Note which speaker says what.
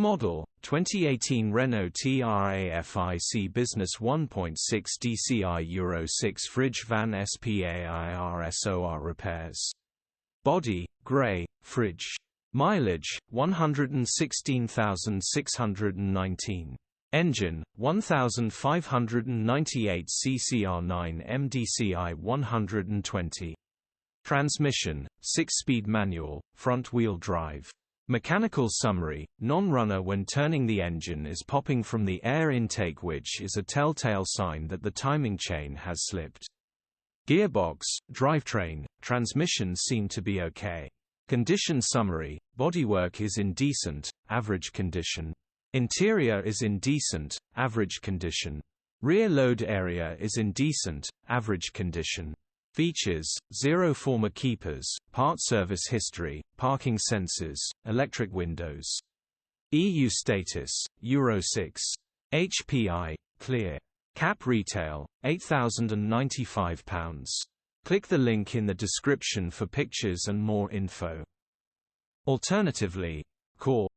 Speaker 1: model, 2018 Renault TRAFIC Business 1.6 DCI Euro 6 fridge van SPAIRS repairs. Body, grey, fridge. Mileage, 116,619. Engine, 1598 cc R9M DCI 120. Transmission, 6-speed manual, front-wheel drive. Mechanical summary: non-runner when turning the engine is popping from the air intake, which is a telltale sign that the timing chain has slipped. Gearbox, drivetrain, transmission seem to be okay. Condition summary: bodywork is in decent, average condition. Interior is in decent, average condition. Rear load area is in decent, average condition. Features: 0 former keepers, part service history, parking sensors, electric windows. EU status: Euro 6. HPI, clear. Cap retail, £8,095. Click the link in the description for pictures and more info. Alternatively, call